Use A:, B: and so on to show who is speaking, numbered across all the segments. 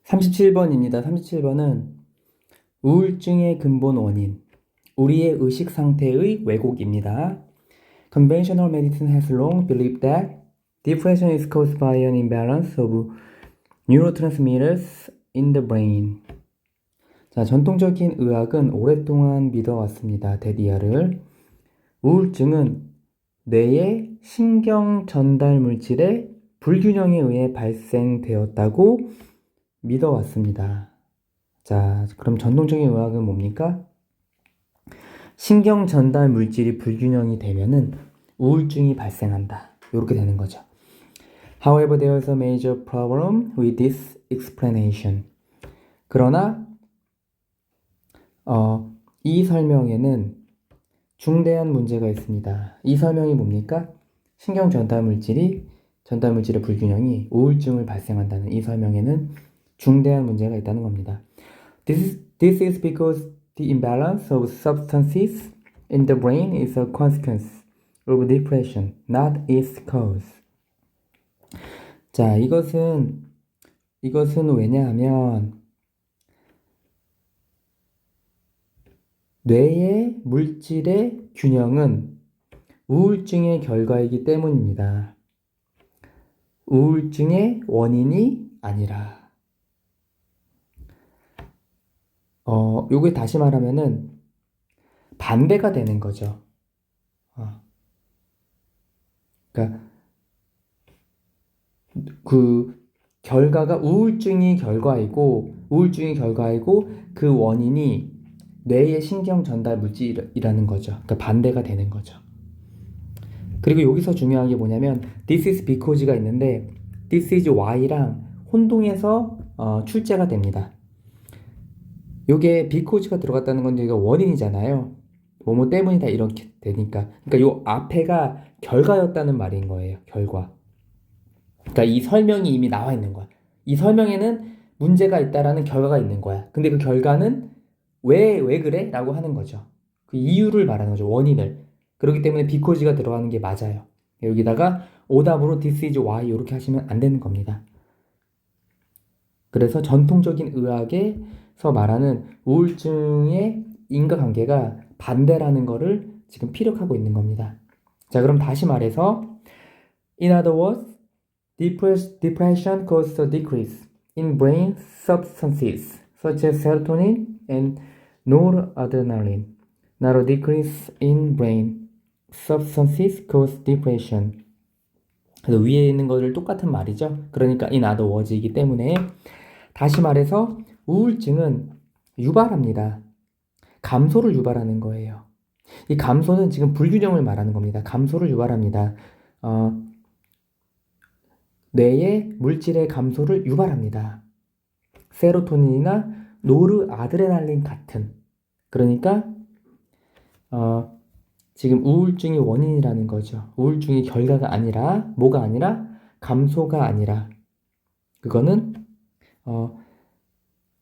A: 37번입니다. 37번은 우울증의 근본 원인, 우리의 의식 상태의 왜곡입니다. Conventional medicine has long believed that depression is caused by an imbalance of neurotransmitters in the brain. 자, 전통적인 의학은 오랫동안 믿어왔습니다. 데디아를. 우울증은 뇌의 신경 전달 물질의 불균형에 의해 발생되었다고 믿어왔습니다. 자, 그럼 전통적인 의학은 뭡니까? 신경 전달 물질이 불균형이 되면은 우울증이 발생한다. 이렇게 되는 거죠. However, there is a major problem with this explanation. 그러나 이 설명에는 중대한 문제가 있습니다. 이 설명이 뭡니까? 신경 전달 물질의 불균형이 우울증을 발생한다는 이 설명에는 중대한 문제가 있다는 겁니다. This is because the imbalance of substances in the brain is a consequence of depression, not its cause. 자, 이것은 왜냐하면 뇌의 물질의 균형은 우울증의 결과이기 때문입니다. 우울증의 원인이 아니라. 요게 다시 말하면은 반대가 되는 거죠. 그러니까 그 결과가 우울증이 결과이고 그 원인이 뇌의 신경 전달 물질이라는 거죠. 그러니까 반대가 되는 거죠. 그리고 여기서 중요한 게 뭐냐면 this is because가 있는데 this is why랑 혼동해서 출제가 됩니다. 요게 because가 들어갔다는 건 여기가 원인이잖아요. 뭐뭐 때문이다 이렇게 되니까. 그러니까 요 앞에가 결과였다는 말인 거예요. 결과. 그러니까 이 설명이 이미 나와 있는 거야. 이 설명에는 문제가 있다라는 결과가 있는 거야. 근데 그 결과는 왜 그래? 라고 하는 거죠. 그 이유를 말하는 거죠. 원인을. 그렇기 때문에 because가 들어가는 게 맞아요. 여기다가 오답으로 this is why 이렇게 하시면 안 되는 겁니다. 그래서 전통적인 의학에서 말하는 우울증의 인과관계가 반대라는 거를 지금 피력하고 있는 겁니다. 자, 그럼 다시 말해서 In other words, depression causes a decrease in brain substances such as serotonin and noradrenaline. Not a decrease in brain substances cause depression. 그래서 위에 있는 것을 똑같은 말이죠. 그러니까 in other words이기 때문에 다시 말해서 우울증은 유발합니다. 감소를 유발하는 거예요. 이 감소는 지금 불균형을 말하는 겁니다. 감소를 유발합니다. 뇌의 물질의 감소를 유발합니다. 세로토닌이나 노르아드레날린 같은. 그러니까 지금 우울증이 원인이라는 거죠. 우울증이 결과가 아니라 뭐가 아니라 감소가 아니라 그거는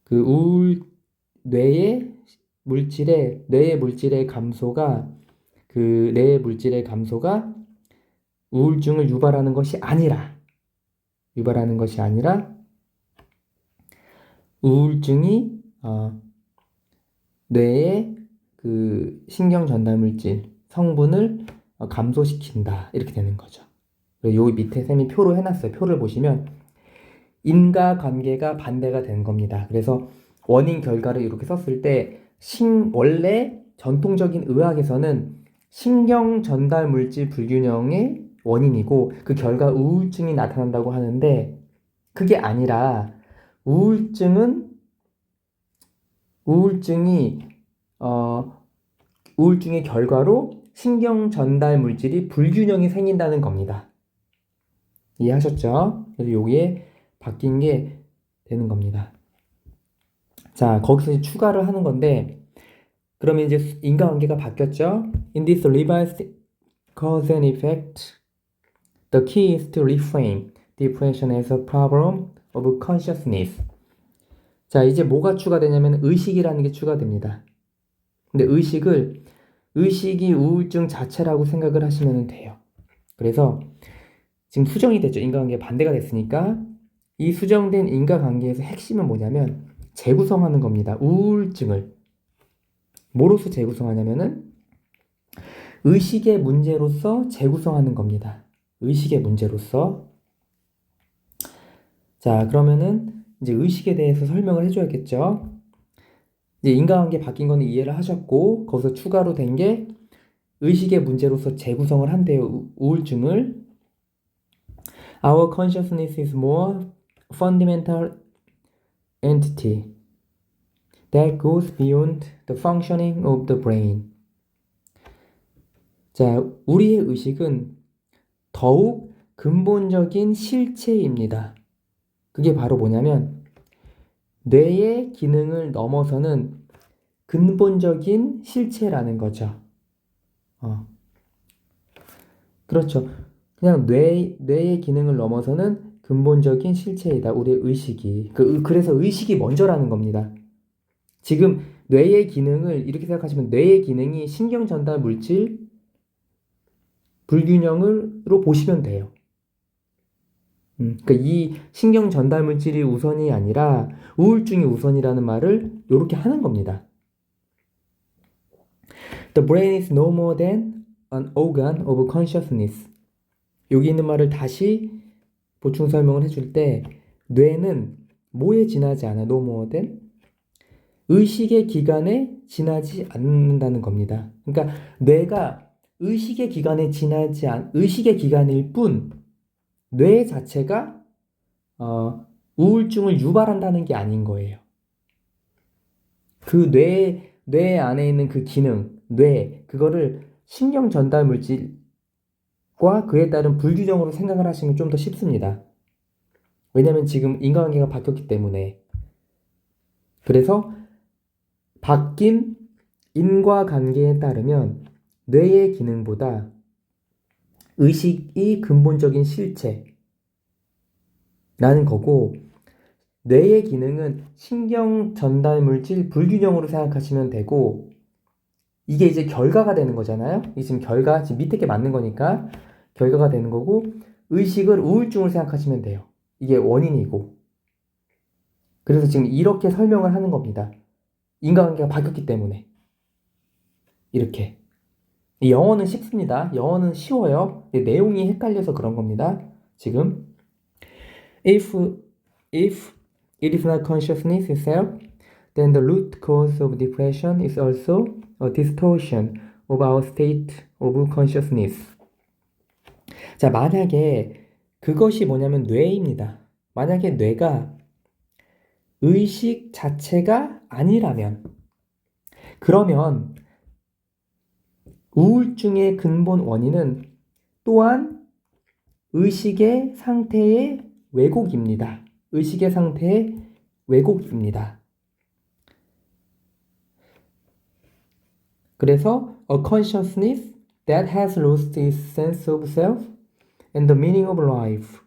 A: 그 뇌의 물질의 감소가 우울증을 유발하는 것이 아니라 우울증이 뇌의 그 신경 전달 물질 성분을 감소시킨다 이렇게 되는 거죠. 여기 밑에 쌤이 표로 해놨어요. 표를 보시면 인과관계가 반대가 되는 겁니다. 그래서 원인 결과를 이렇게 썼을 때 원래 전통적인 의학에서는 신경 전달 물질 불균형의 원인이고 그 결과 우울증이 나타난다고 하는데 그게 아니라 우울증의 결과로 신경 전달 물질이 불균형이 생긴다는 겁니다. 이해하셨죠? 그래서 여기에 바뀐 게 되는 겁니다. 자, 거기서 이제 추가를 하는 건데 그러면 이제 인과관계가 바뀌었죠? In this revised cause and effect, the key is to reframe depression as a problem of consciousness. 자, 이제 뭐가 추가되냐면 의식이라는 게 추가됩니다. 근데 의식이 우울증 자체라고 생각을 하시면 돼요. 그래서 지금 수정이 됐죠. 인과관계 반대가 됐으니까 이 수정된 인과관계에서 핵심은 뭐냐면 재구성하는 겁니다. 우울증을 뭐로서 재구성하냐면은 의식의 문제로서 재구성하는 겁니다. 의식의 문제로서. 자, 그러면은 이제 의식에 대해서 설명을 해줘야겠죠. 이제 인과관계 바뀐 거는 이해를 하셨고, 거기서 추가로 된 게 의식의 문제로서 재구성을 한대요. 우울증을. Our consciousness is more fundamental entity that goes beyond the functioning of the brain. 자, 우리의 의식은 더욱 근본적인 실체입니다. 그게 바로 뭐냐면 뇌의 기능을 넘어서는 근본적인 실체라는 거죠. 그렇죠. 그냥 뇌의 기능을 넘어서는 근본적인 실체이다. 우리의 의식이. 그래서 의식이 먼저라는 겁니다. 지금 뇌의 기능을 이렇게 생각하시면 뇌의 기능이 신경 전달 물질 불균형으로 보시면 돼요. 그러니까 이 신경 전달 물질이 우선이 아니라 우울증이 우선이라는 말을 이렇게 하는 겁니다. The brain is no more than an organ of consciousness. 여기 있는 말을 다시 보충 설명을 해줄 때 뇌는 뭐에 지나지 않아? no more than? 의식의 기관에 지나지 않는다는 겁니다. 그러니까 뇌가 의식의 기관일 뿐 뇌 자체가 우울증을 유발한다는 게 아닌 거예요. 그 뇌 안에 있는 그 기능, 그거를 신경 전달 물질과 그에 따른 불균형으로 생각을 하시면 좀 더 쉽습니다. 왜냐면 지금 인과관계가 바뀌었기 때문에. 그래서 바뀐 인과관계에 따르면 뇌의 기능보다 의식이 근본적인 실체라는 거고, 뇌의 기능은 신경 전달 물질 불균형으로 생각하시면 되고, 이게 이제 결과가 되는 거잖아요. 이 지금 밑에 게 맞는 거니까 결과가 되는 거고, 의식을 우울증으로 생각하시면 돼요. 이게 원인이고. 그래서 지금 이렇게 설명을 하는 겁니다. 인과관계가 바뀌었기 때문에. 이렇게. 영어는 쉽습니다. 영어는 쉬워요. 내용이 헷갈려서 그런 겁니다. 지금 If it is not consciousness itself, then the root cause of depression is also a distortion of our state of consciousness. 자, 만약에 그것이 뭐냐면 뇌입니다. 만약에 뇌가 의식 자체가 아니라면, 그러면 우울증의 근본 원인은 또한 의식의 상태의 왜곡입니다. 의식의 상태의 왜곡입니다. 그래서 a consciousness that has lost its sense of self and the meaning of life.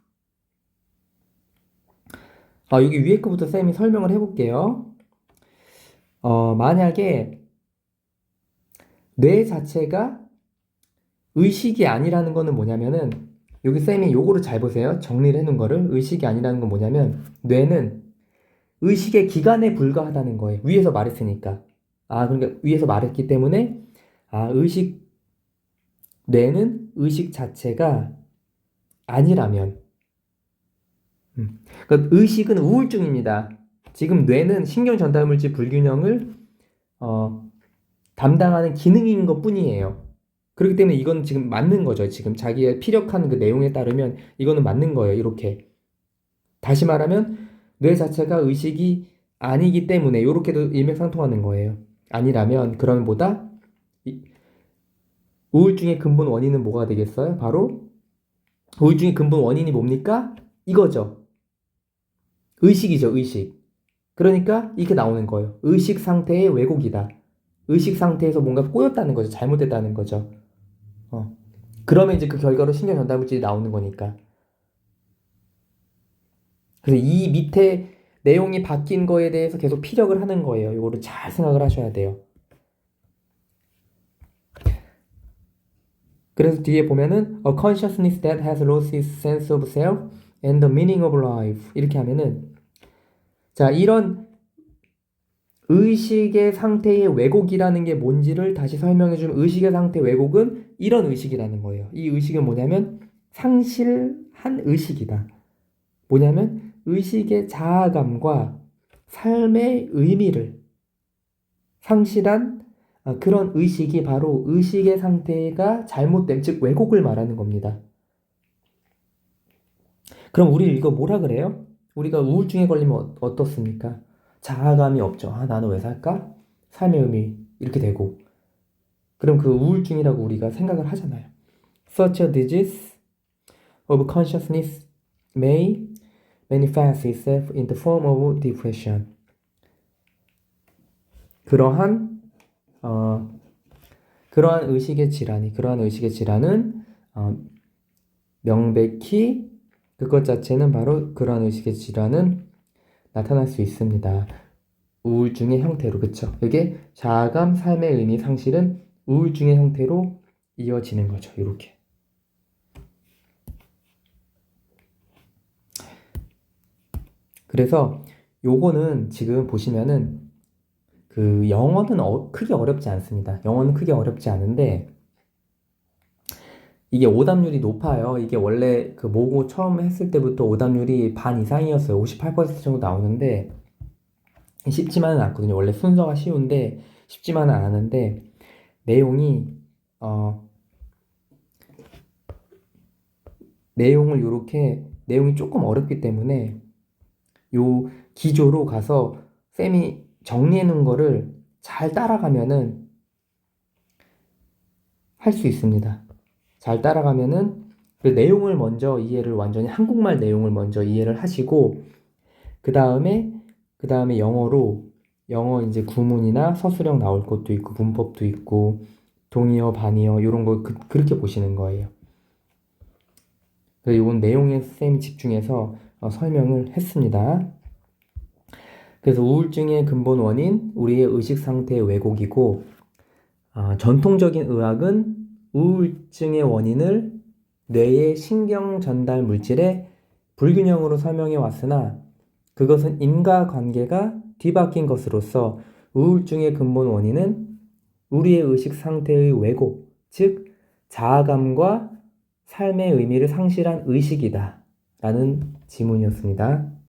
A: 여기 위에 거부터 쌤이 설명을 해볼게요. 만약에 뇌 자체가 의식이 아니라는 거는 뭐냐면은, 여기 쌤이 요거를 잘 보세요. 정리를 해놓은 거를. 의식이 아니라는 건 뭐냐면, 뇌는 의식의 기관에 불과하다는 거예요. 위에서 말했으니까. 그러니까 위에서 말했기 때문에, 뇌는 의식 자체가 아니라면, 그러니까 의식은 우울증입니다. 지금 뇌는 신경 전달 물질 불균형을 담당하는 기능인 것 뿐이에요. 그렇기 때문에 이건 지금 맞는 거죠. 지금 자기의 피력한 그 내용에 따르면 이거는 맞는 거예요. 이렇게. 다시 말하면 뇌 자체가 의식이 아니기 때문에 이렇게도 일맥상통하는 거예요. 아니라면 그러면 뭐다? 우울증의 근본 원인은 뭐가 되겠어요? 바로 우울증의 근본 원인이 뭡니까? 이거죠. 의식이죠. 의식. 그러니까 이렇게 나오는 거예요. 의식 상태의 왜곡이다. 의식 상태에서 뭔가 꼬였다는 거죠. 잘못됐다는 거죠. 그러면 이제 그 결과로 신경 전달 물질이 나오는 거니까. 그래서 이 밑에 내용이 바뀐 거에 대해서 계속 피력을 하는 거예요. 이거를 잘 생각을 하셔야 돼요. 그래서 뒤에 보면은 a consciousness that has lost its sense of self and the meaning of life. 이렇게 하면은, 자, 이런 의식의 상태의 왜곡이라는 게 뭔지를 다시 설명해주면, 의식의 상태 왜곡은 이런 의식이라는 거예요. 이 의식은 뭐냐면 상실한 의식이다. 뭐냐면 의식의 자아감과 삶의 의미를 상실한 그런 의식이 바로 의식의 상태가 잘못됨, 즉 왜곡을 말하는 겁니다. 그럼 우리 이거 뭐라 그래요? 우리가 우울증에 걸리면 어떻습니까? 자아감이 없죠. 아, 나는 왜 살까? 삶의 의미 이렇게 되고, 그럼 그 우울증이라고 우리가 생각을 하잖아요. Such a disease of consciousness may manifest itself in the form of depression. 그러한 그러한 의식의 질환은 명백히 그것 자체는 바로 그러한 의식의 질환은 나타날 수 있습니다. 우울증의 형태로, 그쵸? 이게 자아감, 삶의 의미 상실은 우울증의 형태로 이어지는 거죠. 이렇게. 그래서 요거는 지금 보시면은 그 영어는 크게 어렵지 않습니다. 영어는 크게 어렵지 않은데 이게 오답률이 높아요. 이게 원래 그 모고 처음 했을 때부터 오답률이 반 이상이었어요. 58% 정도 나오는데 쉽지만은 않거든요. 원래 순서가 쉬운데 쉽지만은 않은데 내용이 내용이 조금 어렵기 때문에 요 기조로 가서 쌤이 정리해 놓은 거를 잘 따라가면은 할 수 있습니다. 잘 따라가면은 그 내용을 먼저 이해를 완전히 한국말 내용을 먼저 이해를 하시고 그 다음에 영어 이제 구문이나 서술형 나올 것도 있고 문법도 있고 동의어, 반의어 이런 거 그렇게 보시는 거예요. 그래서 이건 내용에 쌤이 집중해서 설명을 했습니다. 그래서 우울증의 근본 원인, 우리의 의식 상태의 왜곡이고 전통적인 의학은 우울증의 원인을 뇌의 신경 전달 물질의 불균형으로 설명해 왔으나 그것은 인과관계가 뒤바뀐 것으로서 우울증의 근본 원인은 우리의 의식 상태의 왜곡, 즉 자아감과 삶의 의미를 상실한 의식이다 라는 지문이었습니다.